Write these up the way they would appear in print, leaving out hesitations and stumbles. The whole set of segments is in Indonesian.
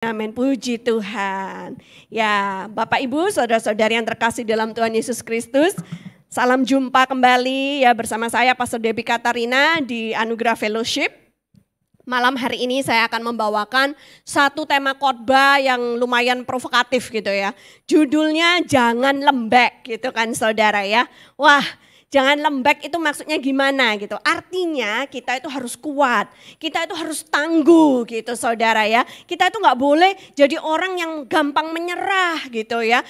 Amin, puji Tuhan. Ya, Bapak Ibu, saudara-saudari yang terkasih dalam Tuhan Yesus Kristus, salam jumpa kembali ya bersama saya Pastor Debbie Katarina di Anugerah Fellowship. Malam hari ini saya akan membawakan satu tema khotbah yang lumayan provokatif gitu ya. Judulnya jangan lembek gitu kan saudara ya. Wah, jangan lembek itu maksudnya gimana gitu. Artinya kita itu harus kuat, kita itu harus tangguh gitu saudara ya. Kita itu gak boleh jadi orang yang gampang menyerah gitu ya.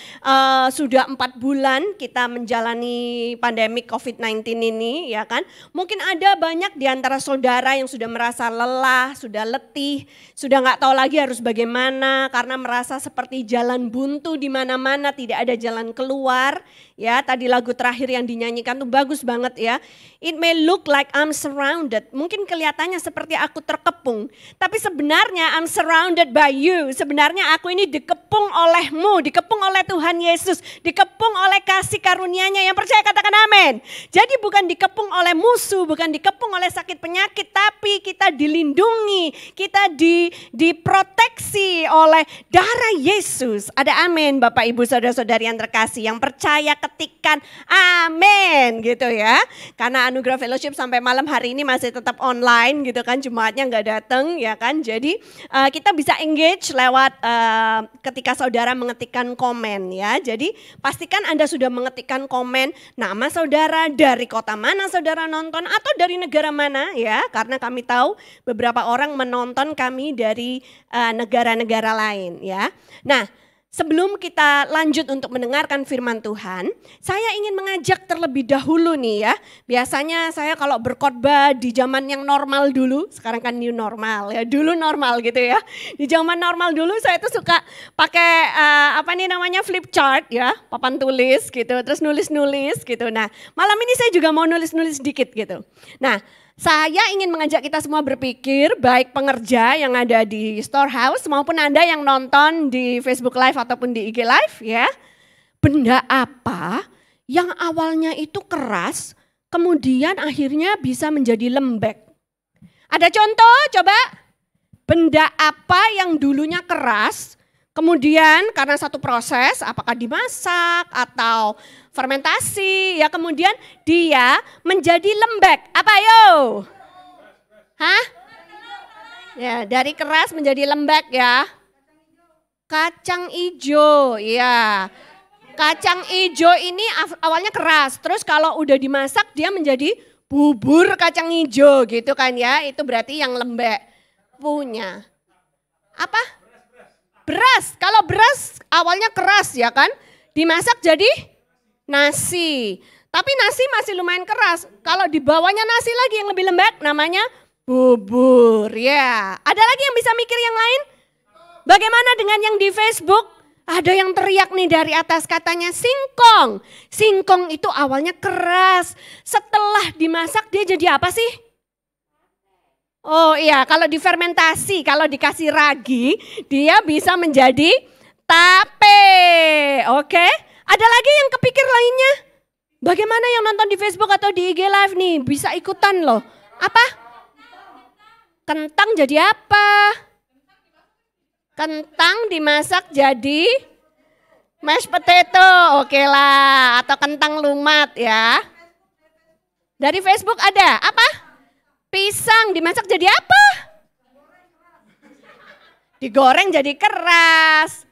Sudah 4 bulan kita menjalani pandemi COVID-19 ini ya kan. Mungkin ada banyak di antara saudara yang sudah merasa lelah, sudah letih, sudah gak tahu lagi harus bagaimana. Karena merasa seperti jalan buntu di mana-mana, tidak ada jalan keluar. Ya, tadi lagu terakhir yang dinyanyikan tuh bagus banget ya. It may look like I'm surrounded. Mungkin kelihatannya seperti aku terkepung. Tapi sebenarnya I'm surrounded by you. Sebenarnya aku ini dikepung olehmu, dikepung oleh Tuhan Yesus. Dikepung oleh kasih karunia-Nya. Yang percaya katakan amin. Jadi bukan dikepung oleh musuh, bukan dikepung oleh sakit penyakit. Tapi kita dilindungi, kita diproteksi oleh darah Yesus. Ada amin Bapak Ibu saudara-saudari yang terkasih. Yang percaya ketikkan amin gitu ya. Karena Anugerah Fellowship sampai malam hari ini masih tetap online gitu kan. Jemaatnya nggak datang ya kan. Jadi kita bisa engage lewat ketika saudara mengetikkan komen ya. Jadi pastikan Anda sudah mengetikkan komen nama saudara, dari kota mana saudara nonton atau dari negara mana ya. Karena kami tahu beberapa orang menonton kami dari negara-negara lain ya. Nah, sebelum kita lanjut untuk mendengarkan firman Tuhan, saya ingin mengajak terlebih dahulu nih ya. Biasanya saya kalau berkhotbah di zaman yang normal dulu, sekarang kan new normal ya, dulu normal gitu ya. Di zaman normal dulu saya tuh suka pakai flip chart ya, papan tulis gitu, terus nulis-nulis gitu. Nah, malam ini saya juga mau nulis-nulis sedikit gitu. Nah, saya ingin mengajak kita semua berpikir, baik pengerja yang ada di Storehouse maupun Anda yang nonton di Facebook Live ataupun di IG Live ya. Benda apa yang awalnya itu keras, kemudian akhirnya bisa menjadi lembek? Ada contoh coba? Benda apa yang dulunya keras, kemudian karena satu proses, apakah dimasak atau fermentasi, ya kemudian dia menjadi lembek. Apa yo? Hah? Ya, dari keras menjadi lembek ya. Kacang ijo, ya. Kacang ijo ini awalnya keras, terus kalau udah dimasak dia menjadi bubur kacang ijo gitu kan ya. Itu berarti yang lembek punya. Apa? Beras. Kalau beras awalnya keras ya kan, dimasak jadi nasi. Tapi nasi masih lumayan keras. Kalau di bawahnya nasi lagi yang lebih lembek namanya bubur. Ya, ada lagi yang bisa mikir yang lain? Bagaimana dengan yang di Facebook? Ada yang teriak nih dari atas katanya singkong. Singkong itu awalnya keras. Setelah dimasak dia jadi apa sih? Oh iya, kalau difermentasi, kalau dikasih ragi, dia bisa menjadi tape. Oke? Ada lagi yang kepikir lainnya? Bagaimana yang nonton di Facebook atau di IG Live nih? Bisa ikutan loh. Apa? Kentang jadi apa? Kentang dimasak jadi mashed potato. Oke lah. Atau kentang lumat ya. Dari Facebook ada. Apa? Pisang dimasak jadi apa? Digoreng jadi keras.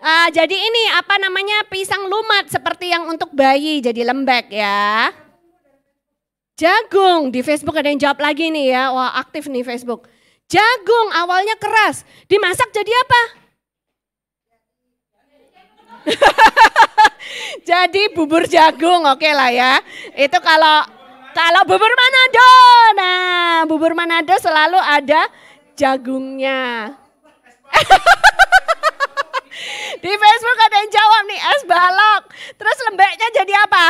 Jadi ini apa namanya pisang lumat seperti yang untuk bayi jadi lembek ya. Jagung di Facebook ada yang jawab lagi nih ya. Wah aktif nih Facebook. Jagung awalnya keras, dimasak jadi apa? Jadi bubur jagung, oke lah ya. Itu kalau bubur Manado. Nah, bubur Manado selalu ada jagungnya. Di Facebook ada yang jawab nih es balok. Terus lembeknya jadi apa?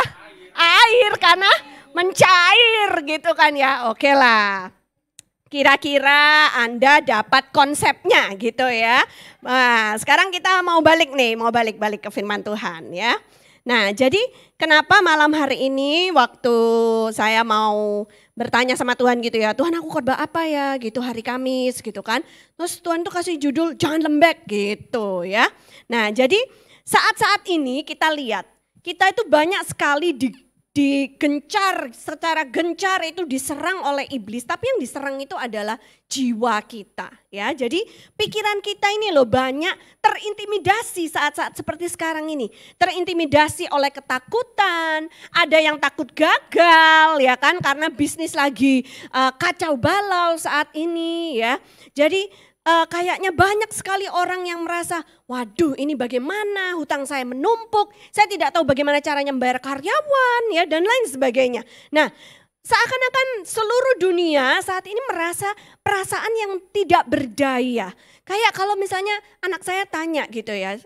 Air karena mencair gitu kan ya. Oke lah. Kira-kira Anda dapat konsepnya gitu ya. Nah, sekarang kita mau balik ke firman Tuhan ya. Nah, jadi kenapa malam hari ini waktu saya mau bertanya sama Tuhan gitu ya, Tuhan aku khotbah apa ya gitu hari Kamis gitu kan. Terus Tuhan tuh kasih judul jangan lembek gitu ya. Nah jadi saat-saat ini kita lihat, kita itu banyak sekali digencar, secara gencar itu diserang oleh iblis, tapi yang diserang itu adalah jiwa kita ya. Jadi pikiran kita ini loh banyak terintimidasi saat-saat seperti sekarang ini. Terintimidasi oleh ketakutan, ada yang takut gagal ya kan karena bisnis lagi kacau balau saat ini ya. Jadi kayaknya banyak sekali orang yang merasa, waduh ini bagaimana hutang saya menumpuk, saya tidak tahu bagaimana caranya membayar karyawan ya dan lain sebagainya. Nah seakan-akan seluruh dunia saat ini merasa perasaan yang tidak berdaya. Kayak kalau misalnya anak saya tanya gitu ya,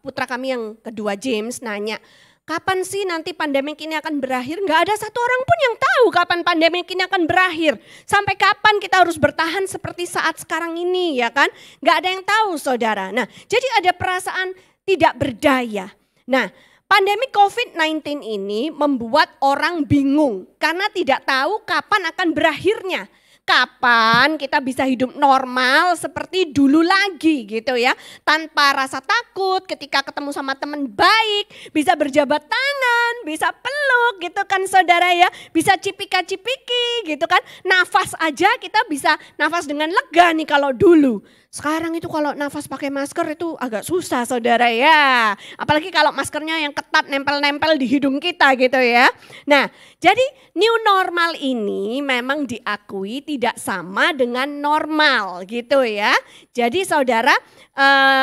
putra kami yang kedua James nanya, kapan sih nanti pandemik ini akan berakhir? Enggak ada satu orang pun yang tahu kapan pandemik ini akan berakhir. Sampai kapan kita harus bertahan seperti saat sekarang ini ya kan? Enggak ada yang tahu saudara. Nah jadi ada perasaan tidak berdaya. Nah pandemi COVID-19 ini membuat orang bingung karena tidak tahu kapan akan berakhirnya. Kapan kita bisa hidup normal seperti dulu lagi gitu ya. Tanpa rasa takut ketika ketemu sama teman baik, bisa berjabat tangan, bisa peluk gitu kan saudara ya. Bisa cipika-cipiki gitu kan. Nafas aja kita bisa nafas dengan lega nih kalau dulu. Sekarang itu kalau nafas pakai masker itu agak susah saudara ya. Apalagi kalau maskernya yang ketat nempel-nempel di hidung kita gitu ya. Nah jadi new normal ini memang diakui tidak sama dengan normal gitu ya. Jadi saudara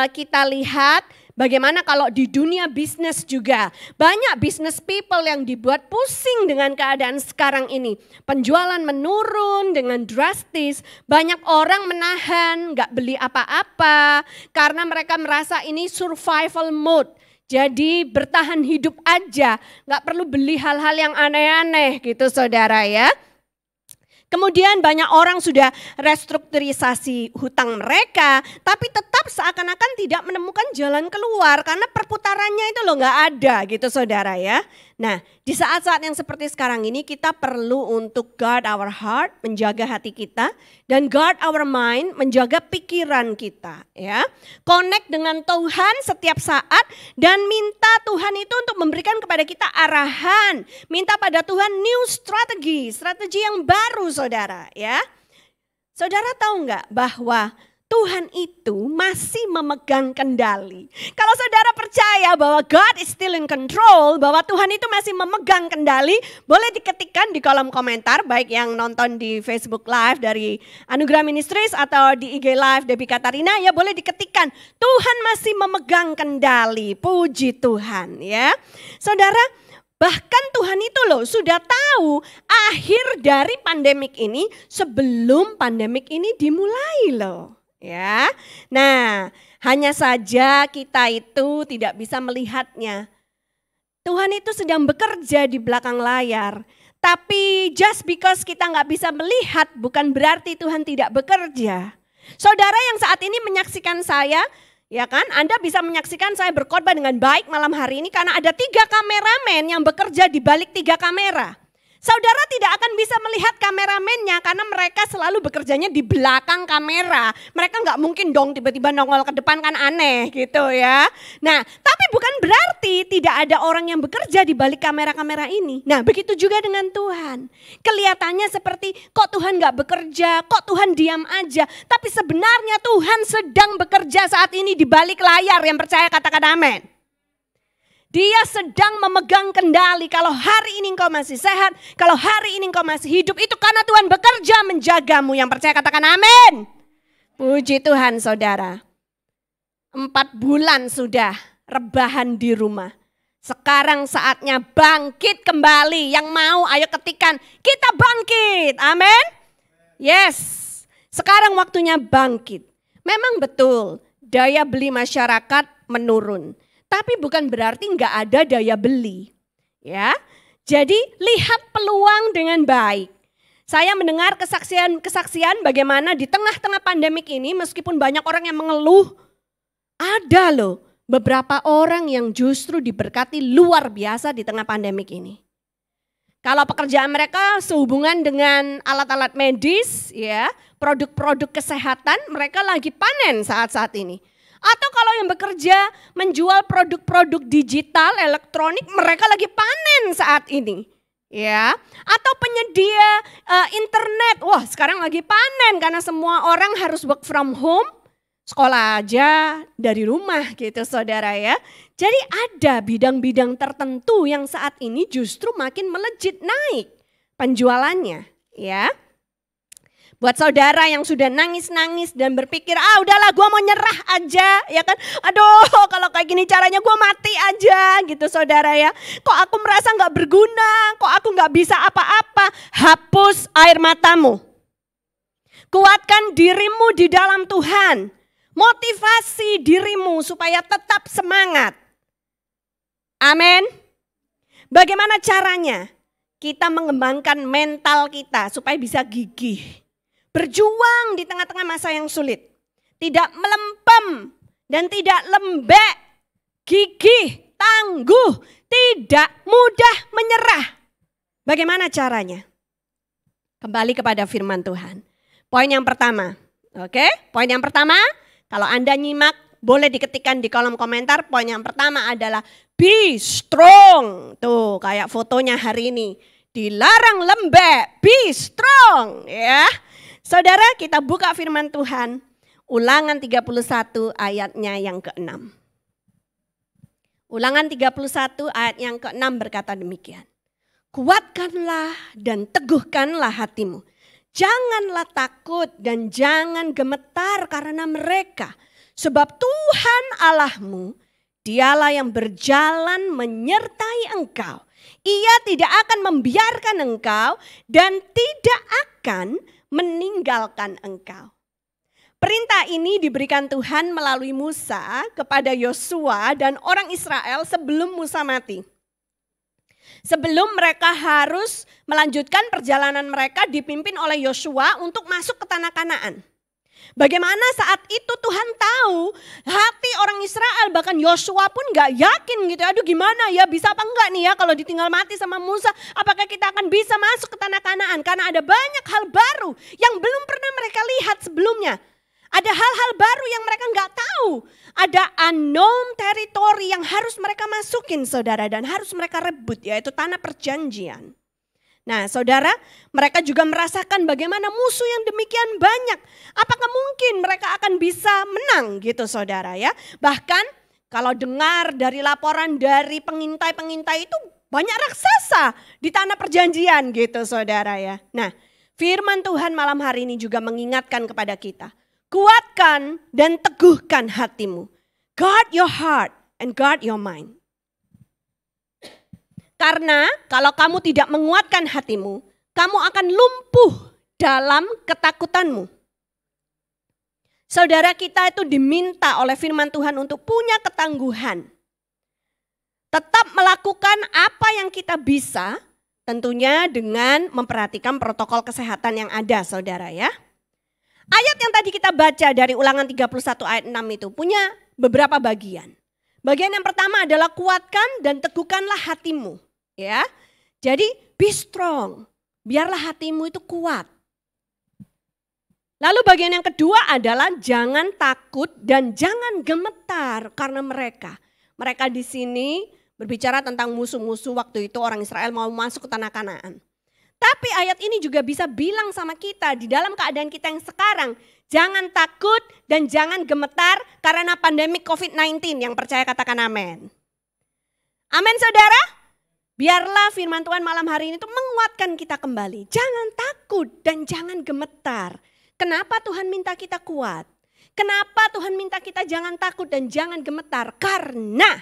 kita lihat bagaimana kalau di dunia bisnis juga banyak business people yang dibuat pusing dengan keadaan sekarang ini. Penjualan menurun dengan drastis, banyak orang menahan gak beli apa-apa karena mereka merasa ini survival mode. Jadi bertahan hidup aja, gak perlu beli hal-hal yang aneh-aneh gitu saudara ya. Kemudian banyak orang sudah restrukturisasi hutang mereka, tapi tetap seakan-akan tidak menemukan jalan keluar karena perputarannya itu loh nggak ada gitu saudara ya. Nah di saat-saat yang seperti sekarang ini kita perlu untuk guard our heart, menjaga hati kita, dan guard our mind, menjaga pikiran kita ya. Connect dengan Tuhan setiap saat dan minta Tuhan itu untuk memberikan kepada kita arahan. Minta pada Tuhan new strategi yang baru saudara ya. Saudara tahu nggak bahwa Tuhan itu masih memegang kendali. Kalau saudara percaya bahwa God is still in control, bahwa Tuhan itu masih memegang kendali, boleh diketikkan di kolom komentar, baik yang nonton di Facebook Live dari Anugerah Ministries atau di IG Live Debbie Katarina, ya boleh diketikkan, Tuhan masih memegang kendali, puji Tuhan ya. Saudara, bahkan Tuhan itu loh sudah tahu akhir dari pandemik ini sebelum pandemik ini dimulai loh. Ya, nah hanya saja kita itu tidak bisa melihatnya. Tuhan itu sedang bekerja di belakang layar. Tapi just because kita nggak bisa melihat bukan berarti Tuhan tidak bekerja. Saudara yang saat ini menyaksikan saya, ya kan, Anda bisa menyaksikan saya berkhotbah dengan baik malam hari ini karena ada 3 kameramen yang bekerja di balik 3 kamera. Saudara tidak akan bisa melihat kameramennya karena mereka selalu bekerjanya di belakang kamera. Mereka nggak mungkin dong tiba-tiba nongol ke depan, kan aneh gitu ya. Nah tapi bukan berarti tidak ada orang yang bekerja di balik kamera-kamera ini. Nah begitu juga dengan Tuhan. Kelihatannya seperti kok Tuhan nggak bekerja, kok Tuhan diam aja. Tapi sebenarnya Tuhan sedang bekerja saat ini di balik layar. Yang percaya katakan amin. Dia sedang memegang kendali. Kalau hari ini engkau masih sehat, kalau hari ini engkau masih hidup, itu karena Tuhan bekerja menjagamu. Yang percaya katakan amin. Puji Tuhan saudara. 4 bulan sudah rebahan di rumah. Sekarang saatnya bangkit kembali. Yang mau ayo ketikan, kita bangkit. Amin. Yes. Sekarang waktunya bangkit. Memang betul daya beli masyarakat menurun. Tapi bukan berarti nggak ada daya beli, ya. Jadi lihat peluang dengan baik. Saya mendengar kesaksian bagaimana di tengah-tengah pandemik ini, meskipun banyak orang yang mengeluh, ada loh beberapa orang yang justru diberkati luar biasa di tengah pandemik ini. Kalau pekerjaan mereka sehubungan dengan alat-alat medis, ya, produk-produk kesehatan, mereka lagi panen saat-saat ini. Atau kalau yang bekerja menjual produk-produk digital, elektronik, mereka lagi panen saat ini. Ya, atau penyedia internet, wah sekarang lagi panen karena semua orang harus work from home, sekolah aja dari rumah gitu saudara ya. Jadi ada bidang-bidang tertentu yang saat ini justru makin melejit naik penjualannya ya. Buat saudara yang sudah nangis-nangis dan berpikir, udahlah gue mau nyerah aja ya kan. Aduh kalau kayak gini caranya gue mati aja gitu saudara ya. Kok aku merasa gak berguna, kok aku gak bisa apa-apa. Hapus air matamu. Kuatkan dirimu di dalam Tuhan. Motivasi dirimu supaya tetap semangat. Amin. Bagaimana caranya? Kita mengembangkan mental kita supaya bisa gigih. Berjuang di tengah-tengah masa yang sulit. Tidak melempem dan tidak lembek. Gigih, tangguh, tidak mudah menyerah. Bagaimana caranya? Kembali kepada firman Tuhan. Poin yang pertama. Oke, poin yang pertama, kalau Anda nyimak boleh diketikkan di kolom komentar. Poin yang pertama adalah be strong. Tuh kayak fotonya hari ini. Dilarang lembek, be strong ya. Saudara, kita buka firman Tuhan. Ulangan 31 ayatnya yang ke-6. Ulangan 31 ayat yang ke-6 berkata demikian. Kuatkanlah dan teguhkanlah hatimu. Janganlah takut dan jangan gemetar karena mereka. Sebab Tuhan Allahmu, dialah yang berjalan menyertai engkau. Ia tidak akan membiarkan engkau dan tidak akan meninggalkan engkau. Perintah ini diberikan Tuhan melalui Musa kepada Yosua dan orang Israel sebelum Musa mati. Sebelum mereka harus melanjutkan perjalanan mereka dipimpin oleh Yosua untuk masuk ke tanah Kanaan. Bagaimana saat itu Tuhan tahu hati orang Israel, bahkan Yosua pun gak yakin gitu. Aduh gimana ya, bisa apa enggak nih ya kalau ditinggal mati sama Musa. Apakah kita akan bisa masuk ke tanah Kanaan? Karena ada banyak hal baru yang belum pernah mereka lihat sebelumnya. Ada hal-hal baru yang mereka gak tahu. Ada unknown territory yang harus mereka masukin saudara dan harus mereka rebut, yaitu tanah perjanjian. Nah saudara, mereka juga merasakan bagaimana musuh yang demikian banyak. Apakah mungkin mereka akan bisa menang gitu saudara ya. Bahkan kalau dengar dari laporan dari pengintai-pengintai itu banyak raksasa di tanah perjanjian gitu saudara ya. Nah firman Tuhan malam hari ini juga mengingatkan kepada kita. Kuatkan dan teguhkan hatimu. Guard your heart and guard your mind. Karena kalau kamu tidak menguatkan hatimu, kamu akan lumpuh dalam ketakutanmu. Saudara, kita itu diminta oleh firman Tuhan untuk punya ketangguhan. Tetap melakukan apa yang kita bisa, tentunya dengan memperhatikan protokol kesehatan yang ada saudara ya. Ayat yang tadi kita baca dari Ulangan 31 ayat 6 itu punya beberapa bagian. Bagian yang pertama adalah kuatkan dan teguhkanlah hatimu. Ya, jadi be strong, biarlah hatimu itu kuat. Lalu bagian yang kedua adalah jangan takut dan jangan gemetar karena mereka. Mereka di sini berbicara tentang musuh-musuh waktu itu orang Israel mau masuk ke tanah Kanaan. Tapi ayat ini juga bisa bilang sama kita di dalam keadaan kita yang sekarang. Jangan takut dan jangan gemetar karena pandemi COVID-19. Yang percaya katakan amin. Amin saudara. Biarlah firman Tuhan malam hari ini tuh menguatkan kita kembali. Jangan takut dan jangan gemetar. Kenapa Tuhan minta kita kuat? Kenapa Tuhan minta kita jangan takut dan jangan gemetar? Karena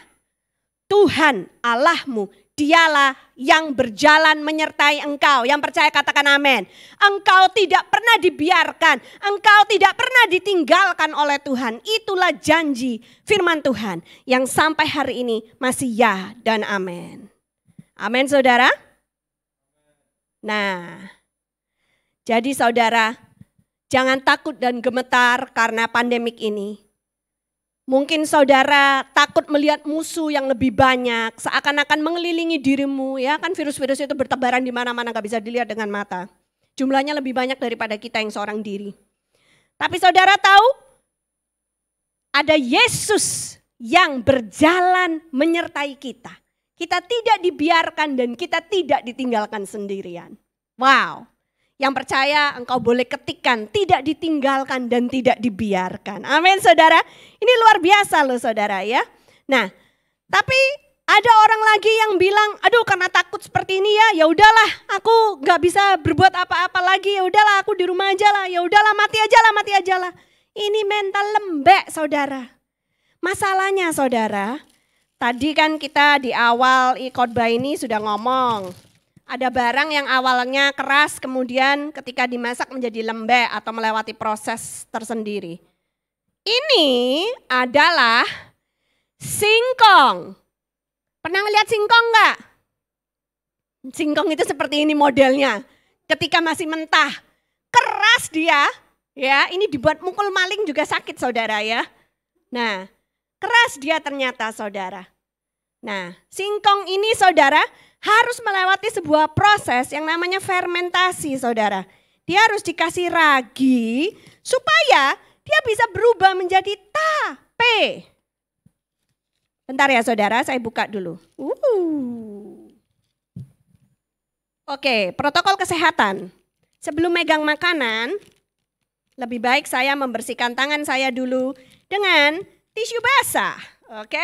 Tuhan Allahmu, dialah yang berjalan menyertai engkau. Yang percaya katakan amin. Engkau tidak pernah dibiarkan. Engkau tidak pernah ditinggalkan oleh Tuhan. Itulah janji firman Tuhan yang sampai hari ini masih ya dan amin. Amin saudara. Nah, jadi saudara, jangan takut dan gemetar karena pandemik ini. Mungkin saudara takut melihat musuh yang lebih banyak, seakan-akan mengelilingi dirimu, ya kan virus-virus itu bertebaran di mana-mana, gak bisa dilihat dengan mata. Jumlahnya lebih banyak daripada kita yang seorang diri. Tapi saudara tahu, ada Yesus yang berjalan menyertai kita. Kita tidak dibiarkan dan kita tidak ditinggalkan sendirian. Wow. Yang percaya engkau boleh ketikkan, tidak ditinggalkan dan tidak dibiarkan. Amin saudara. Ini luar biasa loh saudara ya. Nah, tapi ada orang lagi yang bilang, aduh karena takut seperti ini ya udahlah, aku gak bisa berbuat apa-apa lagi, ya udahlah aku di rumah aja lah, ya udahlah mati aja lah. Ini mental lembek saudara. Masalahnya saudara, tadi kan kita di awal khotbah ini sudah ngomong. Ada barang yang awalnya keras kemudian ketika dimasak menjadi lembek atau melewati proses tersendiri. Ini adalah singkong. Pernah ngeliat singkong enggak? Singkong itu seperti ini modelnya. Ketika masih mentah, keras dia. Ya, ini dibuat mukul maling juga sakit saudara ya. Nah, keras dia ternyata saudara. Nah, singkong ini saudara harus melewati sebuah proses yang namanya fermentasi saudara. Dia harus dikasih ragi supaya dia bisa berubah menjadi tape. Bentar ya saudara, saya buka dulu. Oke, protokol kesehatan. Sebelum megang makanan, lebih baik saya membersihkan tangan saya dulu dengan tisu basah. Oke?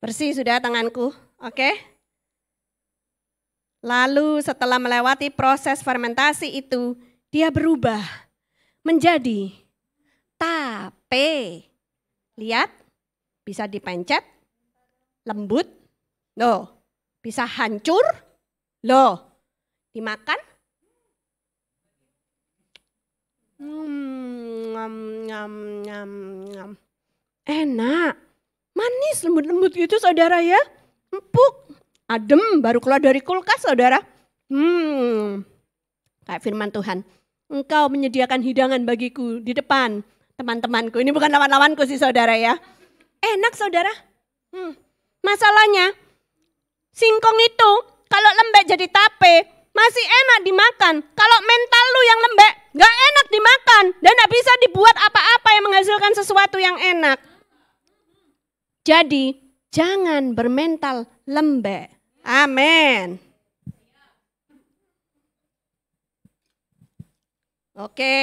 Bersih sudah tanganku, oke? Lalu setelah melewati proses fermentasi itu, dia berubah menjadi tape. Lihat, bisa dipencet, lembut, loh, bisa hancur, loh, dimakan. Enak. Manis, lembut-lembut gitu saudara ya. Empuk, adem, baru keluar dari kulkas saudara. Kayak firman Tuhan. Engkau menyediakan hidangan bagiku di depan teman-temanku. Ini bukan lawan-lawanku sih saudara ya. Enak saudara. Masalahnya, singkong itu kalau lembek jadi tape, masih enak dimakan. Kalau mental lu yang lembek, gak enak dimakan. Dan gak bisa dibuat apa-apa yang menghasilkan sesuatu yang enak. Jadi jangan bermental lembek. Amin. Oke,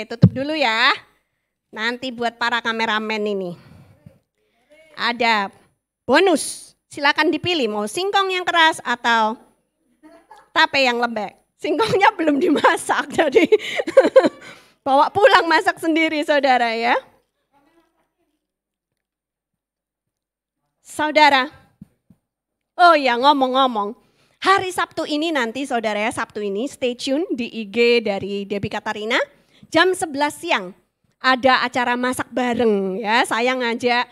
tutup dulu ya. Nanti buat para kameramen ini. Ada bonus. Silakan dipilih mau singkong yang keras atau tape yang lembek. Singkongnya belum dimasak jadi bawa pulang masak sendiri saudara ya. Saudara, oh ya ngomong-ngomong, hari Sabtu ini nanti saudara ya, Sabtu ini stay tune di IG dari Debbie Katarina, jam 11 siang ada acara masak bareng ya. Saya ngajak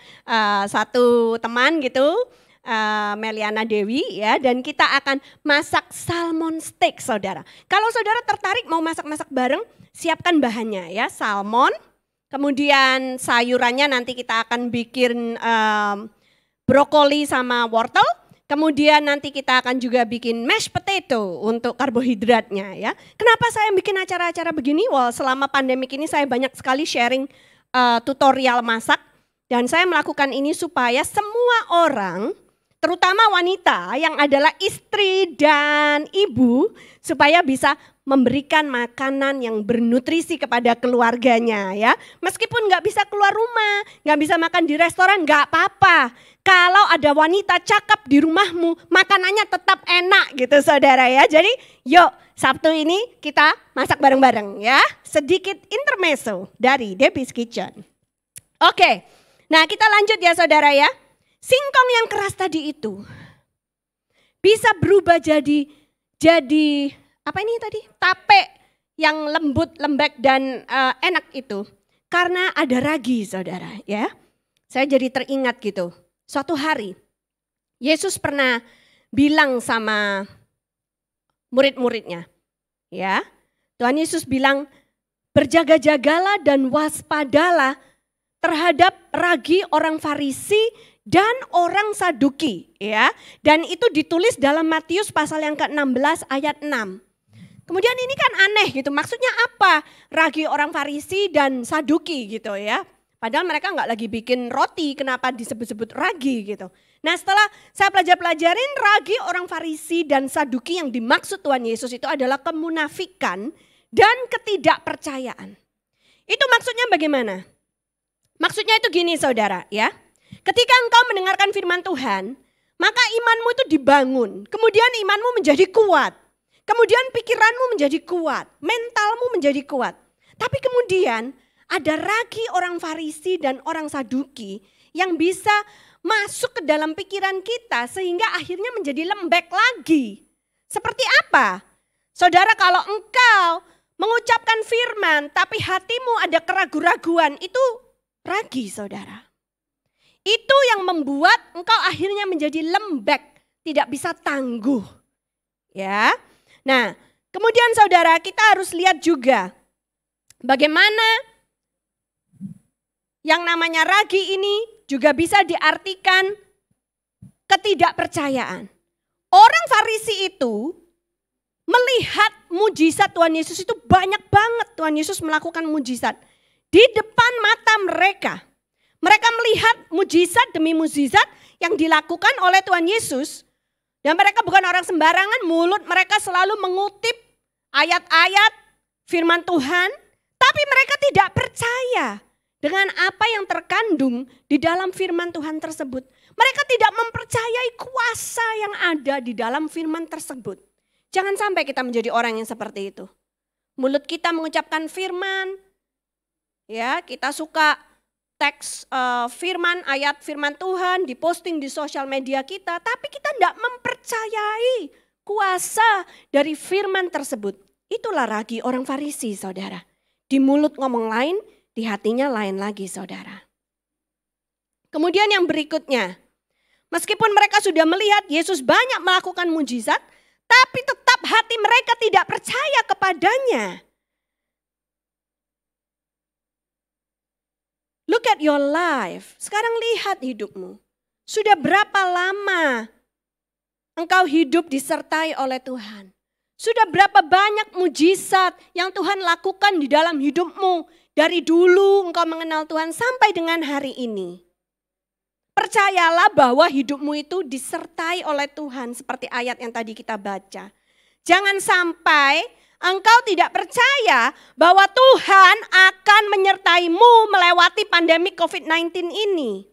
satu teman gitu, Meliana Dewi ya, dan kita akan masak salmon steak saudara. Kalau saudara tertarik mau masak-masak bareng, siapkan bahannya ya, salmon, kemudian sayurannya nanti kita akan bikin brokoli sama wortel, kemudian nanti kita akan juga bikin mashed potato untuk karbohidratnya ya. Kenapa saya bikin acara-acara begini? Well, selama pandemik ini saya banyak sekali sharing tutorial masak dan saya melakukan ini supaya semua orang, terutama wanita yang adalah istri dan ibu, supaya bisa memberikan makanan yang bernutrisi kepada keluarganya ya. Meskipun nggak bisa keluar rumah, nggak bisa makan di restoran, nggak apa-apa. Kalau ada wanita cakep di rumahmu, makanannya tetap enak gitu saudara ya. Jadi yuk Sabtu ini kita masak bareng-bareng ya. Sedikit intermezzo dari Debbie's Kitchen. Oke, nah kita lanjut ya saudara ya. Singkong yang keras tadi itu bisa berubah jadi apa ini tadi? Tape yang lembut, lembek dan enak itu. Karena ada ragi saudara ya. Saya jadi teringat gitu. Suatu hari Yesus pernah bilang sama murid-muridnya. Ya. Tuhan Yesus bilang, berjaga-jagalah dan waspadalah terhadap ragi orang Farisi dan orang Saduki, ya. Dan itu ditulis dalam Matius pasal yang ke-16 ayat 6. Kemudian ini kan aneh gitu, maksudnya apa? Ragi orang Farisi dan Saduki gitu ya. Padahal mereka nggak lagi bikin roti, kenapa disebut-sebut ragi gitu. Nah setelah saya pelajarin ragi orang Farisi dan Saduki yang dimaksud Tuhan Yesus itu adalah kemunafikan dan ketidakpercayaan. Itu maksudnya bagaimana? Maksudnya itu gini saudara ya. Ketika engkau mendengarkan firman Tuhan, maka imanmu itu dibangun. Kemudian imanmu menjadi kuat. Kemudian pikiranmu menjadi kuat, mentalmu menjadi kuat. Tapi kemudian ada ragi orang Farisi dan orang Saduki yang bisa masuk ke dalam pikiran kita sehingga akhirnya menjadi lembek lagi. Seperti apa? Saudara, kalau engkau mengucapkan firman tapi hatimu ada keraguan-raguan, itu ragi saudara. Itu yang membuat engkau akhirnya menjadi lembek, tidak bisa tangguh. Ya. Nah, kemudian saudara kita harus lihat juga bagaimana yang namanya ragi ini juga bisa diartikan ketidakpercayaan. Orang Farisi itu melihat mujizat Tuhan Yesus itu banyak banget Tuhan Yesus melakukan mujizat di depan mata mereka. Mereka melihat mujizat demi mujizat yang dilakukan oleh Tuhan Yesus. Dan mereka bukan orang sembarangan, mulut mereka selalu mengutip ayat-ayat firman Tuhan. Tapi mereka tidak percaya dengan apa yang terkandung di dalam firman Tuhan tersebut. Mereka tidak mempercayai kuasa yang ada di dalam firman tersebut. Jangan sampai kita menjadi orang yang seperti itu. Mulut kita mengucapkan firman, ya kita suka teks firman, ayat firman Tuhan diposting di sosial media kita, tapi kita tidak mempercayai kuasa dari firman tersebut. Itulah ragi orang Farisi saudara. Di mulut ngomong lain, di hatinya lain lagi saudara. Kemudian yang berikutnya, meskipun mereka sudah melihat Yesus banyak melakukan mujizat, tapi tetap hati mereka tidak percaya kepadanya. Look at your life. Sekarang lihat hidupmu. Sudah berapa lama engkau hidup disertai oleh Tuhan? Sudah berapa banyak mujizat yang Tuhan lakukan di dalam hidupmu. Dari dulu engkau mengenal Tuhan sampai dengan hari ini. Percayalah bahwa hidupmu itu disertai oleh Tuhan seperti ayat yang tadi kita baca. Jangan sampai engkau tidak percaya bahwa Tuhan akan menyertaimu melewati pandemi COVID-19 ini.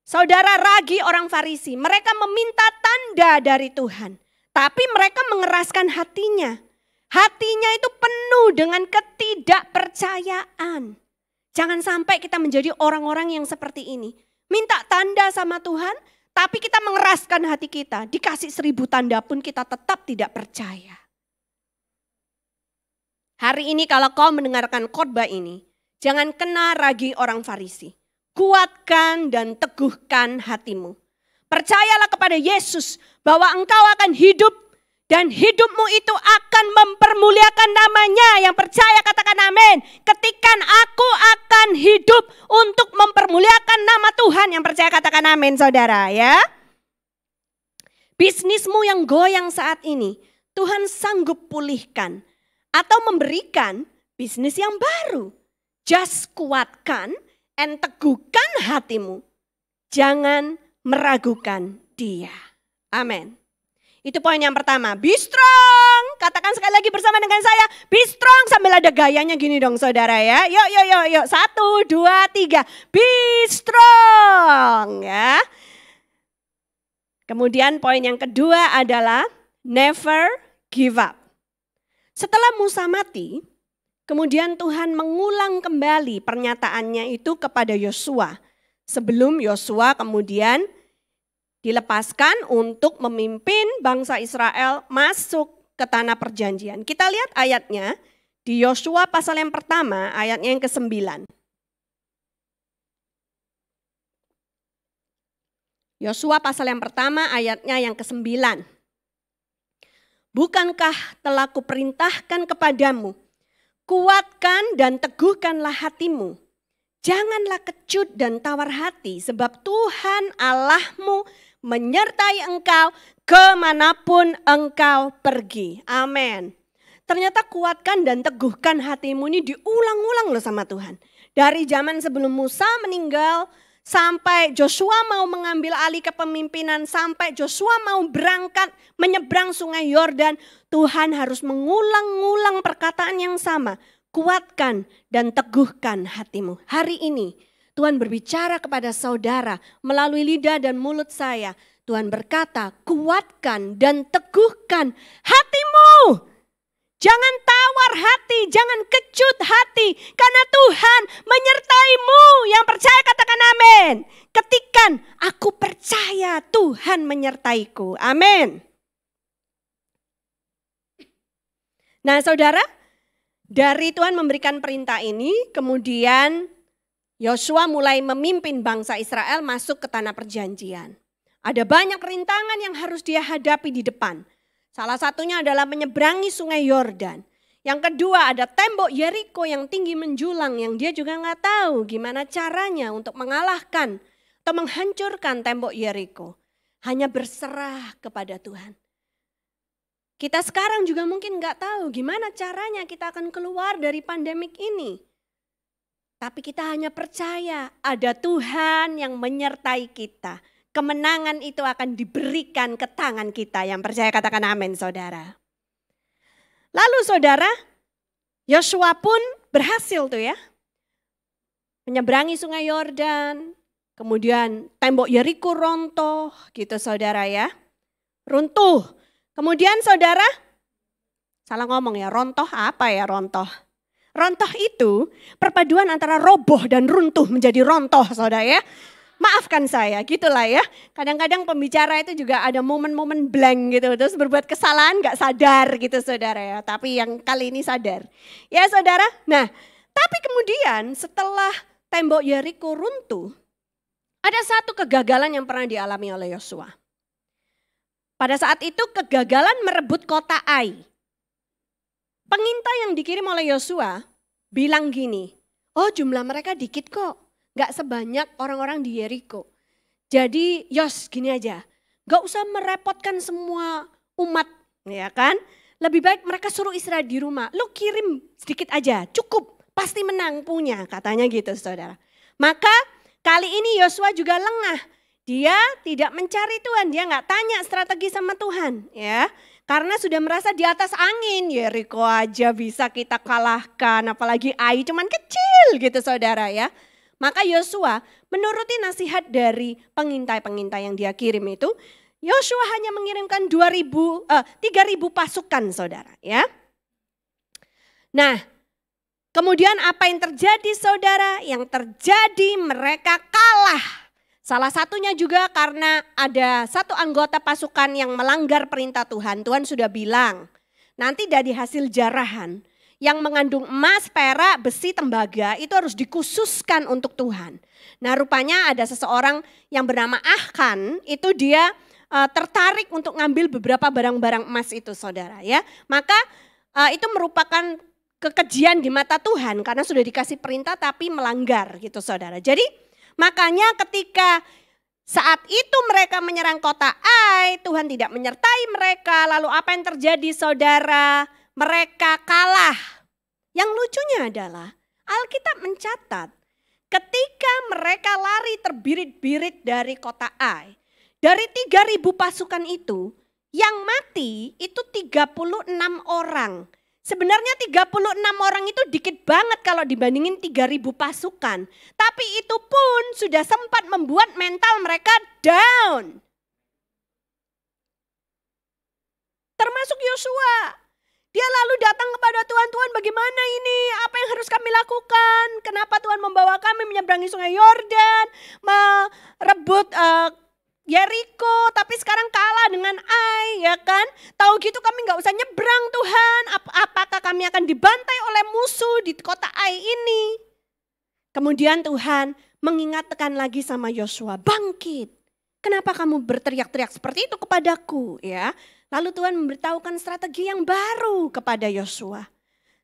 Saudara, ragi orang Farisi, mereka meminta tanda dari Tuhan. Tapi mereka mengeraskan hatinya. Hatinya itu penuh dengan ketidakpercayaan. Jangan sampai kita menjadi orang-orang yang seperti ini. Minta tanda sama Tuhan, tapi kita mengeraskan hati kita. Dikasih 1000 tanda pun kita tetap tidak percaya. Hari ini kalau kau mendengarkan khotbah ini, jangan kena ragi orang Farisi. Kuatkan dan teguhkan hatimu. Percayalah kepada Yesus bahwa engkau akan hidup dan hidupmu itu akan mempermuliakan namanya. Yang percaya katakan amin. Ketikan aku akan hidup untuk mempermuliakan nama Tuhan. Yang percaya katakan amin saudara ya. Bisnismu yang goyang saat ini Tuhan sanggup pulihkan. Atau memberikan bisnis yang baru. Just kuatkan and teguhkan hatimu. Jangan meragukan dia. Amin. Itu poin yang pertama. Be strong. Katakan sekali lagi bersama dengan saya. Be strong sambil ada gayanya gini dong saudara ya. Yuk. 1, 2, 3. Be strong ya. Kemudian poin yang kedua adalah never give up. Setelah Musa mati, kemudian Tuhan mengulang kembali pernyataannya itu kepada Yosua. Sebelum Yosua kemudian dilepaskan untuk memimpin bangsa Israel masuk ke tanah perjanjian. Kita lihat ayatnya di Yosua pasal yang pertama, ayatnya yang ke-9. Yosua pasal yang pertama, ayatnya yang ke-9. Bukankah telah kuperintahkan kepadamu, kuatkan dan teguhkanlah hatimu. Janganlah kecut dan tawar hati, sebab Tuhan Allahmu menyertai engkau kemanapun engkau pergi. Amin. Ternyata kuatkan dan teguhkan hatimu ini diulang-ulang loh sama Tuhan. Dari zaman sebelum Musa meninggal, sampai Joshua mau mengambil alih kepemimpinan, sampai Joshua mau berangkat menyeberang sungai Yordan, Tuhan harus mengulang-ulang perkataan yang sama. Kuatkan dan teguhkan hatimu. Hari ini Tuhan berbicara kepada saudara melalui lidah dan mulut saya. Tuhan berkata, kuatkan dan teguhkan hatimu. Jangan tawar hati, jangan kecut hati. Karena Tuhan menyertaimu. Yang percaya katakan amin. Ketikan, aku percaya Tuhan menyertaiku. Amin. Nah saudara, dari Tuhan memberikan perintah ini, kemudian Yosua mulai memimpin bangsa Israel masuk ke tanah perjanjian. Ada banyak rintangan yang harus dia hadapi di depan. Salah satunya adalah menyeberangi sungai Yordan. Yang kedua ada tembok Yeriko yang tinggi menjulang yang dia juga nggak tahu gimana caranya untuk mengalahkan atau menghancurkan tembok Yeriko. Hanya berserah kepada Tuhan. Kita sekarang juga mungkin nggak tahu gimana caranya kita akan keluar dari pandemik ini. Tapi kita hanya percaya ada Tuhan yang menyertai kita. Kemenangan itu akan diberikan ke tangan kita. Yang percaya katakan amin saudara. Lalu saudara, Yosua pun berhasil tuh ya. Menyeberangi sungai Yordan. Kemudian tembok Yeriko rontoh gitu saudara ya. Runtuh. Kemudian saudara, salah ngomong ya, rontoh apa ya rontoh? Rontoh itu perpaduan antara roboh dan runtuh menjadi rontoh saudara ya. Maafkan saya, gitulah ya. Kadang-kadang pembicara itu juga ada momen-momen blank gitu. Terus berbuat kesalahan gak sadar gitu saudara ya. Tapi yang kali ini sadar. Ya saudara, nah tapi kemudian setelah tembok Yeriko runtuh, ada satu kegagalan yang pernah dialami oleh Yosua. Pada saat itu kegagalan merebut kota Ai. Pengintai yang dikirim oleh Yosua bilang gini, oh jumlah mereka dikit kok, gak sebanyak orang-orang di Yeriko. Jadi Yos gini aja, gak usah merepotkan semua umat ya kan. Lebih baik mereka suruh istirahat di rumah, lu kirim sedikit aja cukup, pasti menang punya katanya gitu saudara. Maka kali ini Yosua juga lengah. Dia tidak mencari Tuhan, dia nggak tanya strategi sama Tuhan ya. Karena sudah merasa di atas angin, Yeriko aja bisa kita kalahkan, apalagi Ai cuman kecil gitu saudara ya. Maka Yosua menuruti nasihat dari pengintai-pengintai yang dia kirim itu, Yosua hanya mengirimkan 3.000 pasukan saudara ya. Nah, kemudian apa yang terjadi saudara? Yang terjadi mereka kalah. Salah satunya juga karena ada satu anggota pasukan yang melanggar perintah Tuhan. Tuhan sudah bilang, nanti dari hasil jarahan yang mengandung emas, perak, besi, tembaga itu harus dikhususkan untuk Tuhan. Nah rupanya ada seseorang yang bernama Achan, itu dia tertarik untuk ngambil beberapa barang-barang emas itu saudara ya. Maka itu merupakan kekejian di mata Tuhan karena sudah dikasih perintah tapi melanggar gitu saudara. Jadi makanya ketika saat itu mereka menyerang kota Ai, Tuhan tidak menyertai mereka. Lalu apa yang terjadi saudara? Mereka kalah. Yang lucunya adalah Alkitab mencatat ketika mereka lari terbirit-birit dari kota Ai. Dari 3.000 pasukan itu yang mati itu 36 orang. Sebenarnya 36 orang itu dikit banget kalau dibandingin 3.000 pasukan. Tapi itu pun sudah sempat membuat mental mereka down. Termasuk Yosua. Dia lalu datang kepada Tuhan, Tuhan bagaimana ini? Apa yang harus kami lakukan? Kenapa Tuhan membawa kami menyeberangi sungai Yordan? Merebut Yeriko, tapi sekarang kalah dengan Ai, ya kan? Tahu gitu kami nggak usah nyebrang Tuhan. Apakah kami akan dibantai oleh musuh di kota Ai ini? Kemudian Tuhan mengingatkan lagi sama Yosua, bangkit. Kenapa kamu berteriak-teriak seperti itu kepadaku? Ya, Lalu Tuhan memberitahukan strategi yang baru kepada Yosua.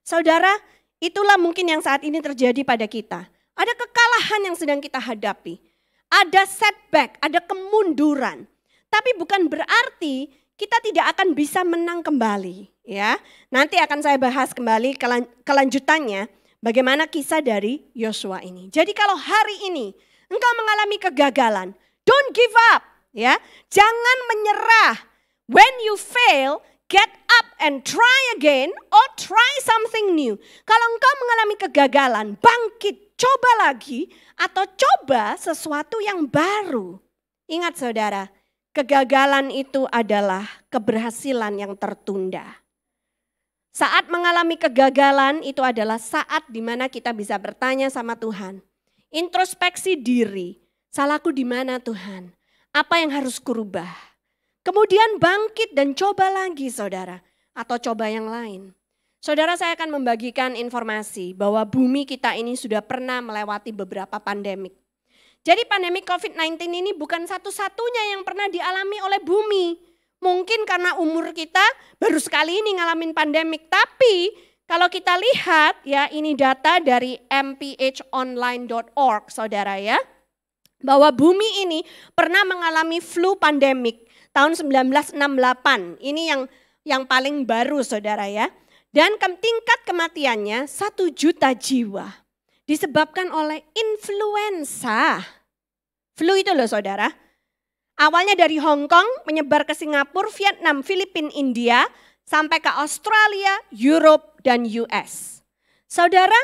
Saudara, itulah mungkin yang saat ini terjadi pada kita. Ada kekalahan yang sedang kita hadapi. Ada setback, ada kemunduran. Tapi bukan berarti kita tidak akan bisa menang kembali. Ya, nanti akan saya bahas kembali kelanjutannya bagaimana kisah dari Yosua ini. Jadi kalau hari ini engkau mengalami kegagalan, don't give up. Ya, jangan menyerah. When you fail, get up and try again or try something new. Kalau engkau mengalami kegagalan, bangkit, coba lagi atau coba sesuatu yang baru. Ingat saudara, kegagalan itu adalah keberhasilan yang tertunda. Saat mengalami kegagalan itu adalah saat di mana kita bisa bertanya sama Tuhan. Introspeksi diri, salahku di mana Tuhan? Apa yang harus kurubah? Kemudian bangkit dan coba lagi saudara, atau coba yang lain. Saudara, saya akan membagikan informasi bahwa bumi kita ini sudah pernah melewati beberapa pandemik. Jadi pandemik COVID-19 ini bukan satu-satunya yang pernah dialami oleh bumi. Mungkin karena umur kita baru sekali ini ngalamin pandemik, tapi kalau kita lihat ya, ini data dari mphonline.org saudara ya, bahwa bumi ini pernah mengalami flu pandemik tahun 1968. Ini yang paling baru saudara ya. Dan tingkat kematiannya 1 juta jiwa. Disebabkan oleh influenza. Flu itu loh saudara. Awalnya dari Hong Kong menyebar ke Singapura, Vietnam, Filipina, India. Sampai ke Australia, Europe dan US. Saudara,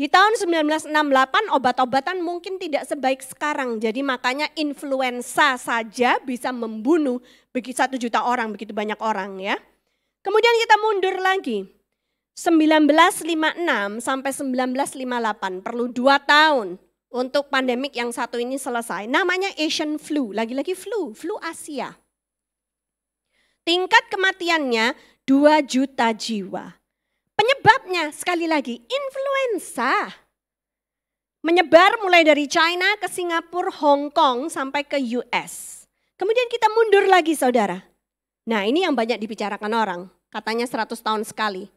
di tahun 1968 obat-obatan mungkin tidak sebaik sekarang. Jadi makanya influenza saja bisa membunuh begitu 1 juta orang, begitu banyak orang ya. Kemudian kita mundur lagi. 1956 sampai 1958 perlu 2 tahun untuk pandemik yang satu ini selesai. Namanya Asian flu, lagi-lagi flu Asia. Tingkat kematiannya 2 juta jiwa. Penyebabnya sekali lagi influenza. Menyebar mulai dari China ke Singapura, Hong Kong sampai ke US. Kemudian kita mundur lagi saudara. Nah ini yang banyak dibicarakan orang. Katanya 100 tahun sekali.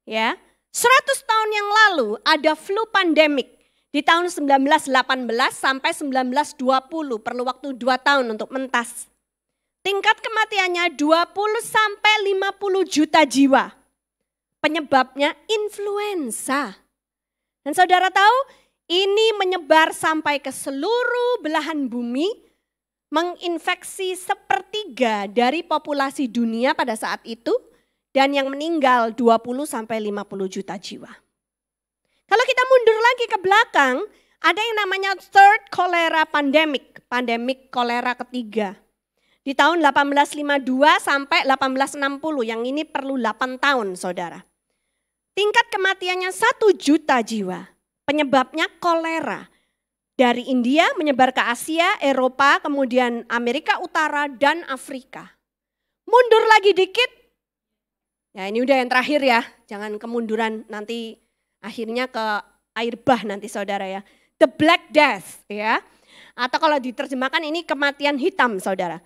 Ya, 100 tahun yang lalu ada flu pandemik. Di tahun 1918 sampai 1920 perlu waktu 2 tahun untuk mentas. Tingkat kematiannya 20 sampai 50 juta jiwa. Penyebabnya influenza. Dan saudara tahu ini menyebar sampai ke seluruh belahan bumi. Menginfeksi 1/3 dari populasi dunia pada saat itu. Dan yang meninggal 20 sampai 50 juta jiwa. Kalau kita mundur lagi ke belakang, ada yang namanya third cholera pandemic. Pandemik kolera ketiga. Di tahun 1852 sampai 1860, yang ini perlu 8 tahun saudara. Tingkat kematiannya 1 juta jiwa. Penyebabnya kolera. Dari India menyebar ke Asia, Eropa, kemudian Amerika Utara dan Afrika. Mundur lagi dikit. Ya ini udah yang terakhir ya. Jangan kemunduran nanti akhirnya ke air bah nanti saudara ya. The Black Death ya. Atau kalau diterjemahkan ini kematian hitam saudara.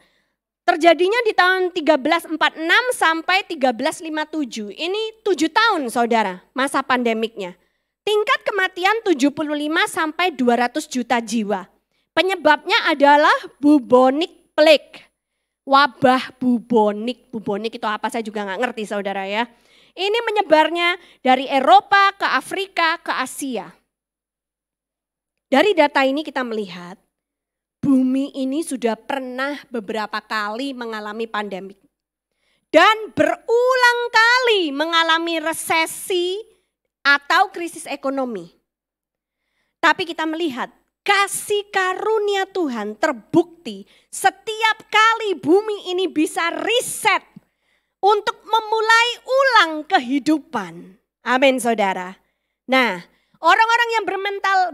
Terjadinya di tahun 1346 sampai 1357. Ini 7 tahun saudara masa pandemiknya. Tingkat kematian 75 sampai 200 juta jiwa. Penyebabnya adalah bubonic plague. Wabah bubonik. Bubonik itu apa saya juga nggak ngerti saudara ya. Ini menyebarnya dari Eropa ke Afrika ke Asia. Dari data ini kita melihat bumi ini sudah pernah beberapa kali mengalami pandemik. Dan berulang kali mengalami resesi atau krisis ekonomi. Tapi kita melihat kasih karunia Tuhan terbukti setiap kali bumi ini bisa reset untuk memulai ulang kehidupan. Amin saudara. Nah, orang-orang yang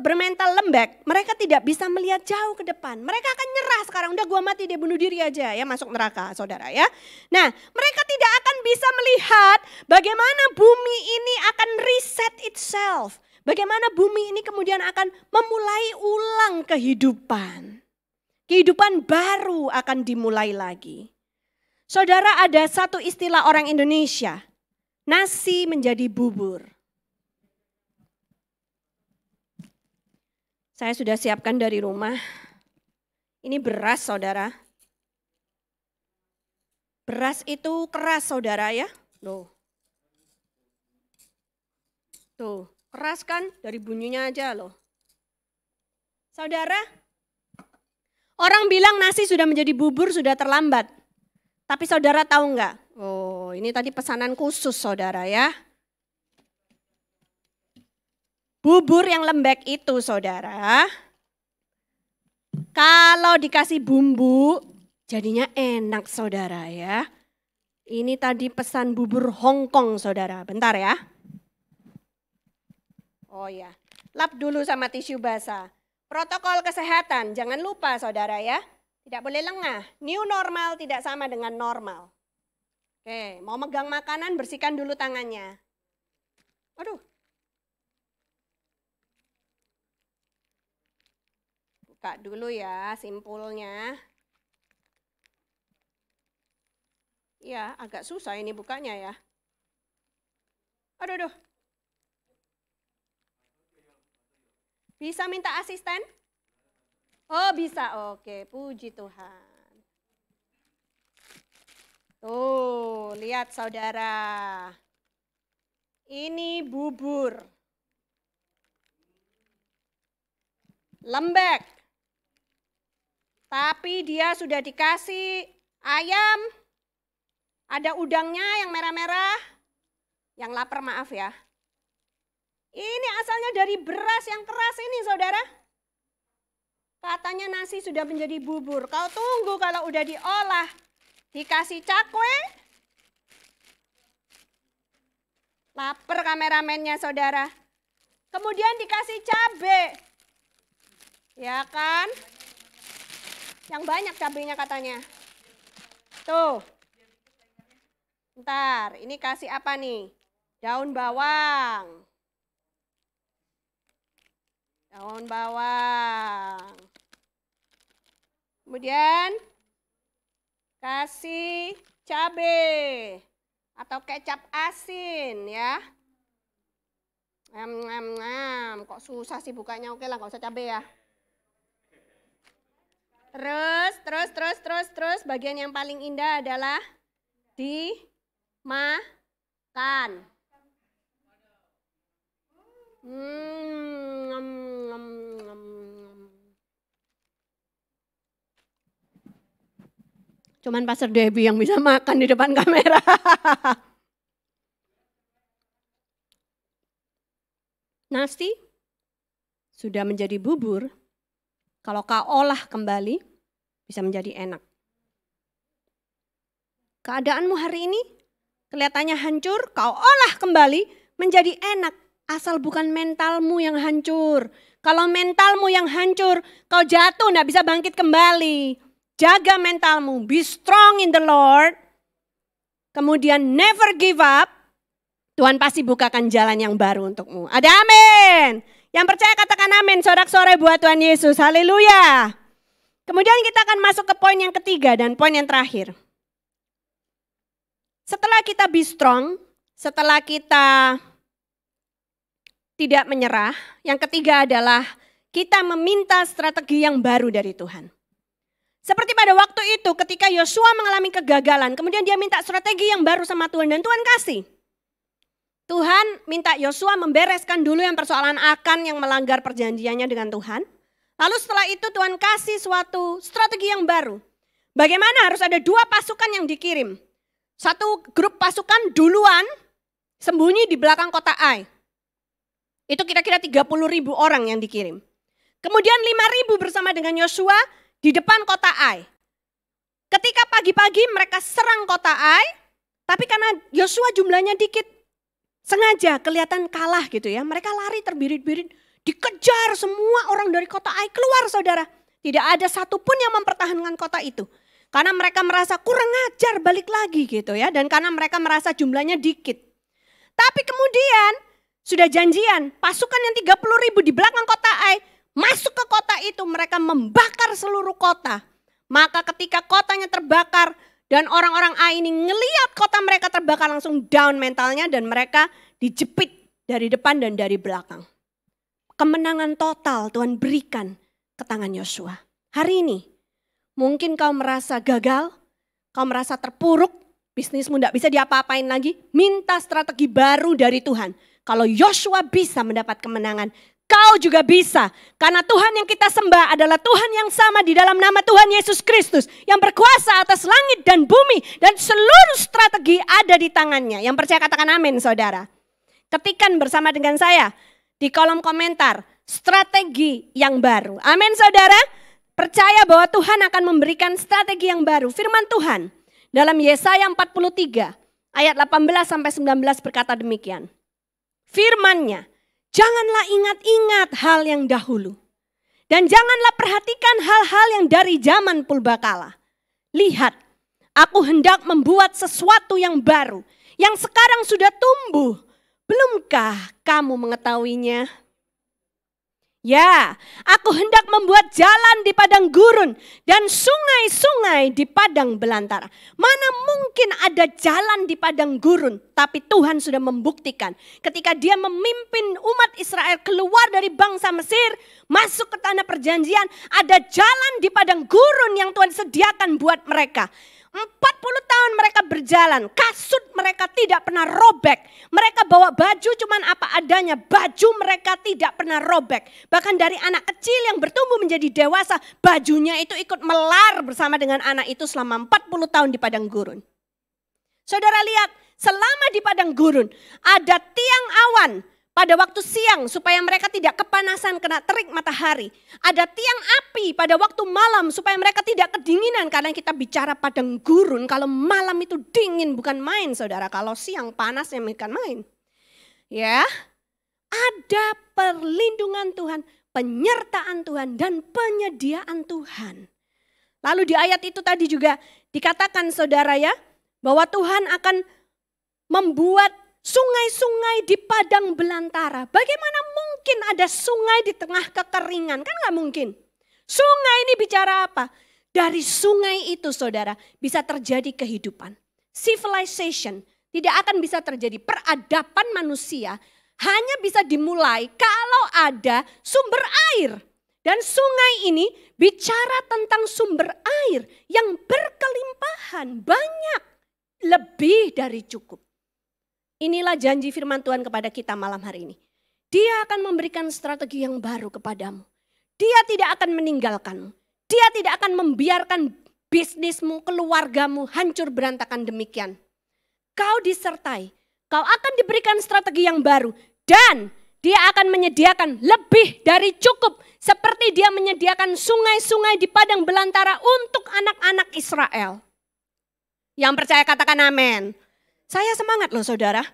bermental lembek, mereka tidak bisa melihat jauh ke depan. Mereka akan nyerah sekarang, udah gua mati dia bunuh diri aja ya masuk neraka saudara ya. Nah mereka tidak akan bisa melihat bagaimana bumi ini akan reset itself. Bagaimana bumi ini kemudian akan memulai ulang kehidupan. Kehidupan baru akan dimulai lagi. Saudara, ada satu istilah orang Indonesia, nasi menjadi bubur. Saya sudah siapkan dari rumah. Ini beras, saudara. Beras itu keras, saudara ya. Tuh, keras kan? Dari bunyinya aja loh. Saudara, orang bilang nasi sudah menjadi bubur sudah terlambat. Tapi saudara tahu enggak? Oh, ini tadi pesanan khusus saudara ya. Bubur yang lembek itu saudara, kalau dikasih bumbu jadinya enak saudara ya. Ini tadi pesan bubur Hongkong saudara, bentar ya. Oh ya, lap dulu sama tisu basah. Protokol kesehatan, jangan lupa saudara ya. Tidak boleh lengah, new normal tidak sama dengan normal. Oke, mau megang makanan bersihkan dulu tangannya. Aduh. Buka dulu ya simpulnya. Ya, agak susah ini bukanya ya. Aduh. Bisa minta asisten? Oh bisa, oke, puji Tuhan. Tuh, lihat saudara. Ini bubur. Lembek. Tapi dia sudah dikasih ayam. Ada udangnya yang merah-merah. Yang lapar maaf ya. Ini asalnya dari beras yang keras ini saudara. Katanya nasi sudah menjadi bubur. Kau tunggu kalau udah diolah. Dikasih cakwe. Lapar kameramennya saudara. Kemudian dikasih cabe. Ya kan? Yang banyak cabenya katanya. Tuh. Bentar, ini kasih apa nih? Daun bawang. Daun bawang. Kemudian kasih cabai atau kecap asin ya. Kok susah sih bukanya, oke lah nggak usah cabai ya. Terus bagian yang paling indah adalah dimakan. Cuman Pastor Debbie yang bisa makan di depan kamera. Nasi sudah menjadi bubur, kalau kau olah kembali bisa menjadi enak. Keadaanmu hari ini kelihatannya hancur, kau olah kembali menjadi enak. Asal bukan mentalmu yang hancur. Kalau mentalmu yang hancur, kau jatuh gak bisa bangkit kembali. Jaga mentalmu, be strong in the Lord. Kemudian never give up. Tuhan pasti bukakan jalan yang baru untukmu. Ada amin. Yang percaya katakan amin, sorak-sorai buat Tuhan Yesus. Haleluya. Kemudian kita akan masuk ke poin yang ketiga dan poin yang terakhir. Setelah kita be strong, setelah kita tidak menyerah, yang ketiga adalah kita meminta strategi yang baru dari Tuhan. Seperti pada waktu itu ketika Yosua mengalami kegagalan, kemudian dia minta strategi yang baru sama Tuhan dan Tuhan kasih. Tuhan minta Yosua membereskan dulu yang persoalan Akan yang melanggar perjanjiannya dengan Tuhan. Lalu setelah itu Tuhan kasih suatu strategi yang baru. Bagaimana harus ada 2 pasukan yang dikirim. Satu grup pasukan duluan sembunyi di belakang kota Ai. Itu kira-kira 30.000 orang yang dikirim. Kemudian 5.000 bersama dengan Yosua di depan kota Ai. Ketika pagi-pagi mereka serang kota Ai, tapi karena Yosua jumlahnya dikit, sengaja kelihatan kalah gitu ya. Mereka lari terbirit-birit, dikejar semua orang dari kota Ai keluar saudara. Tidak ada satupun yang mempertahankan kota itu. Karena mereka merasa kurang ajar balik lagi gitu ya. Dan karena mereka merasa jumlahnya dikit. Tapi kemudian sudah janjian pasukan yang 30.000 di belakang kota Ai masuk ke kota itu, mereka membakar seluruh kota. Maka ketika kotanya terbakar Dan orang-orang Ai ini ngeliat kota mereka terbakar, langsung down mentalnya dan mereka dijepit dari depan dan dari belakang. Kemenangan total Tuhan berikan ke tangan Yosua. Hari ini mungkin kau merasa gagal, kau merasa terpuruk, bisnismu tidak bisa diapa-apain lagi. Minta strategi baru dari Tuhan. Kalau Yosua bisa mendapat kemenangan, kau juga bisa. Karena Tuhan yang kita sembah adalah Tuhan yang sama di dalam nama Tuhan Yesus Kristus. Yang berkuasa atas langit dan bumi. Dan seluruh strategi ada di tangannya. Yang percaya katakan amin saudara. Ketikan bersama dengan saya di kolom komentar. Strategi yang baru. Amin saudara. Percaya bahwa Tuhan akan memberikan strategi yang baru. Firman Tuhan dalam Yesaya 43 ayat 18-19 berkata demikian. Firman-Nya. Janganlah ingat-ingat hal yang dahulu. Dan janganlah perhatikan hal-hal yang dari zaman purbakala. Lihat, aku hendak membuat sesuatu yang baru. Yang sekarang sudah tumbuh. Belumkah kamu mengetahuinya? Ya, aku hendak membuat jalan di padang gurun dan sungai-sungai di padang belantara. Mana mungkin ada jalan di padang gurun, tapi Tuhan sudah membuktikan ketika Dia memimpin umat Israel keluar dari bangsa Mesir, masuk ke tanah perjanjian, ada jalan di padang gurun yang Tuhan sediakan buat mereka. 40 tahun mereka berjalan, kasut mereka tidak pernah robek. Mereka bawa baju cuman apa adanya, baju mereka tidak pernah robek. Bahkan dari anak kecil yang bertumbuh menjadi dewasa, bajunya itu ikut melar bersama dengan anak itu selama 40 tahun di padang gurun. Saudara lihat, selama di padang gurun ada tiang awan pada waktu siang supaya mereka tidak kepanasan kena terik matahari. Ada tiang api pada waktu malam supaya mereka tidak kedinginan. Karena kita bicara padang gurun, kalau malam itu dingin bukan main saudara. Kalau siang panas ya bukan main. Ya, ada perlindungan Tuhan, penyertaan Tuhan dan penyediaan Tuhan. Lalu di ayat itu tadi juga dikatakan saudara ya, bahwa Tuhan akan membuat sungai-sungai di padang belantara. Bagaimana mungkin ada sungai di tengah kekeringan? Kan gak mungkin. Sungai ini bicara apa? Dari sungai itu saudara bisa terjadi kehidupan. Civilization tidak akan bisa terjadi. Peradaban manusia hanya bisa dimulai kalau ada sumber air. Dan sungai ini bicara tentang sumber air yang berkelimpahan. Banyak. Lebih dari cukup. Inilah janji firman Tuhan kepada kita malam hari ini. Dia akan memberikan strategi yang baru kepadamu. Dia tidak akan meninggalkanmu. Dia tidak akan membiarkan bisnismu, keluargamu hancur berantakan demikian. Kau disertai. Kau akan diberikan strategi yang baru. Dan Dia akan menyediakan lebih dari cukup. Seperti Dia menyediakan sungai-sungai di padang belantara untuk anak-anak Israel. Yang percaya katakan amin. Saya semangat loh saudara.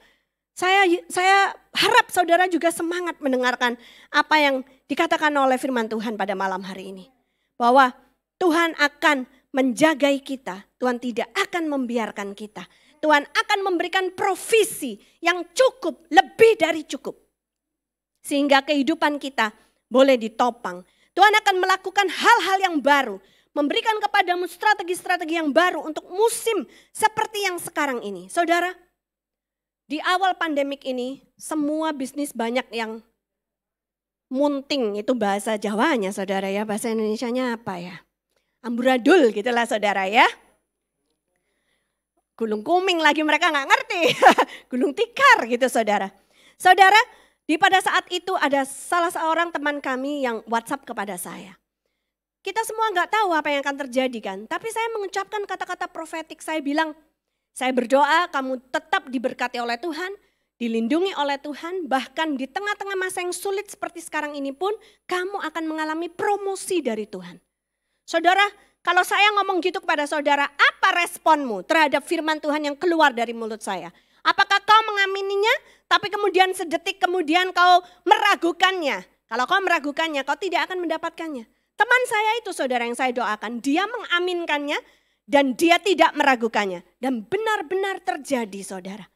Saya harap saudara juga semangat mendengarkan apa yang dikatakan oleh firman Tuhan pada malam hari ini. Bahwa Tuhan akan menjagai kita. Tuhan tidak akan membiarkan kita. Tuhan akan memberikan provisi yang cukup, lebih dari cukup. Sehingga kehidupan kita boleh ditopang. Tuhan akan melakukan hal-hal yang baru. Memberikan kepadamu strategi-strategi yang baru untuk musim seperti yang sekarang ini. Saudara, di awal pandemik ini semua bisnis banyak yang munting. Itu bahasa Jawanya saudara ya, bahasa Indonesianya apa ya? Amburadul gitulah saudara ya. Gulung kuming lagi mereka gak ngerti. Gulung tikar gitu saudara. Saudara, pada saat itu ada salah seorang teman kami yang WhatsApp kepada saya. Kita semua gak tahu apa yang akan terjadi kan. Tapi saya mengucapkan kata-kata profetik. Saya bilang, saya berdoa kamu tetap diberkati oleh Tuhan. Dilindungi oleh Tuhan. Bahkan di tengah-tengah masa yang sulit seperti sekarang ini pun. Kamu akan mengalami promosi dari Tuhan. Saudara, kalau saya ngomong gitu kepada saudara. Apa responmu terhadap firman Tuhan yang keluar dari mulut saya? Apakah kau mengamininya? Tapi kemudian sedetik kemudian kau meragukannya. Kalau kau meragukannya, kau tidak akan mendapatkannya. Teman saya itu saudara yang saya doakan, dia mengaminkannya dan dia tidak meragukannya. Dan benar-benar terjadi saudara.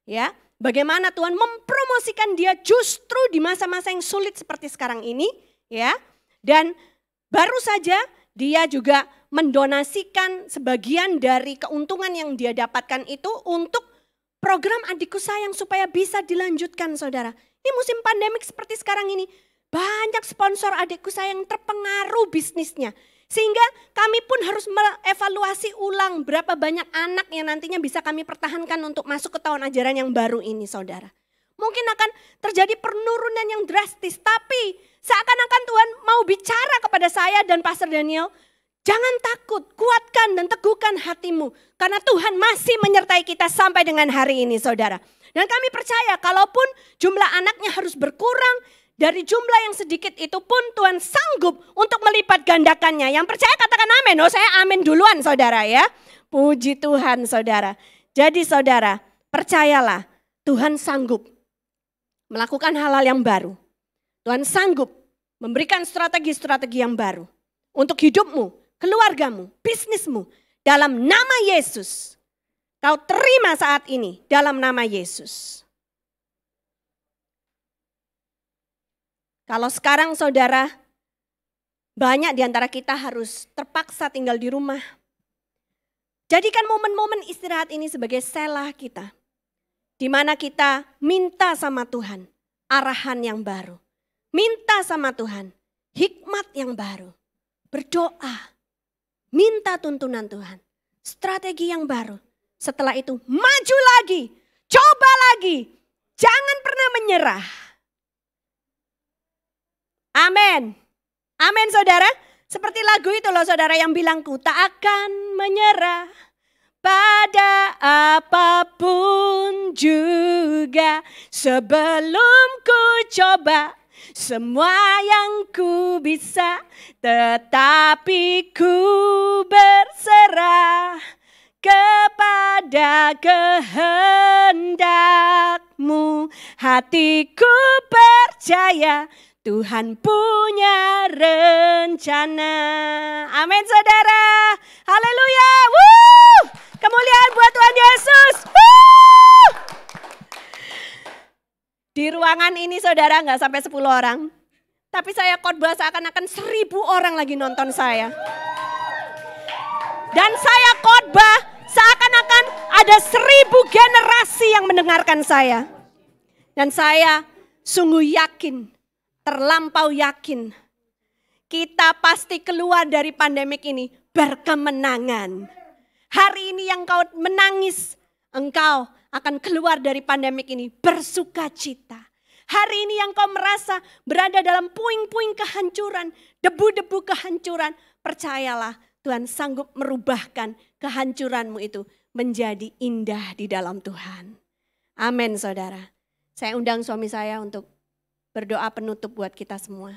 Ya, bagaimana Tuhan mempromosikan dia justru di masa-masa yang sulit seperti sekarang ini. Ya, dan baru saja dia juga mendonasikan sebagian dari keuntungan yang dia dapatkan itu untuk program Adikku Sayang supaya bisa dilanjutkan, saudara. Ini musim pandemik seperti sekarang ini, banyak sponsor Adikku Sayang terpengaruh bisnisnya. Sehingga kami pun harus mengevaluasi ulang berapa banyak anak yang nantinya bisa kami pertahankan untuk masuk ke tahun ajaran yang baru ini, saudara. Mungkin akan terjadi penurunan yang drastis, tapi seakan-akan Tuhan mau bicara kepada saya dan Pastor Daniel, jangan takut, kuatkan dan teguhkan hatimu. Karena Tuhan masih menyertai kita sampai dengan hari ini, saudara. Dan kami percaya kalaupun jumlah anaknya harus berkurang, dari jumlah yang sedikit itu pun Tuhan sanggup untuk melipat gandakannya. Yang percaya katakan amin. Oh, saya amin duluan, saudara ya. Puji Tuhan, saudara. Jadi saudara, percayalah Tuhan sanggup melakukan hal-hal yang baru. Tuhan sanggup memberikan strategi-strategi yang baru untuk hidupmu, keluargamu, bisnismu. Dalam nama Yesus, kau terima saat ini dalam nama Yesus. Kalau sekarang saudara, banyak di antara kita harus terpaksa tinggal di rumah. Jadikan momen-momen istirahat ini sebagai selah kita. Di mana kita minta sama Tuhan arahan yang baru. Minta sama Tuhan hikmat yang baru. Berdoa, minta tuntunan Tuhan. Strategi yang baru. Setelah itu maju lagi, coba lagi. Jangan pernah menyerah. Amin. Amin saudara. Seperti lagu itu loh saudara yang bilang ku tak akan menyerah pada apapun juga. Sebelum ku coba semua yang ku bisa, tetapi ku berserah kepada kehendakmu. Hatiku percaya Tuhan punya rencana. Amin saudara. Haleluya. Kemuliaan buat Tuhan Yesus. Di ruangan ini saudara nggak sampai 10 orang. Tapi saya khotbah seakan-akan 1000 orang lagi nonton saya. Dan saya khotbah seakan-akan ada 1000 generasi yang mendengarkan saya. Dan saya sungguh yakin, terlampau yakin, kita pasti keluar dari pandemik ini berkemenangan. Hari ini yang kau menangis, engkau akan keluar dari pandemik ini bersuka cita. Hari ini yang kau merasa berada dalam puing-puing kehancuran, debu-debu kehancuran, percayalah Tuhan sanggup merubahkan kehancuranmu itu menjadi indah di dalam Tuhan. Amin saudara. Saya undang suami saya untuk berdoa penutup buat kita semua.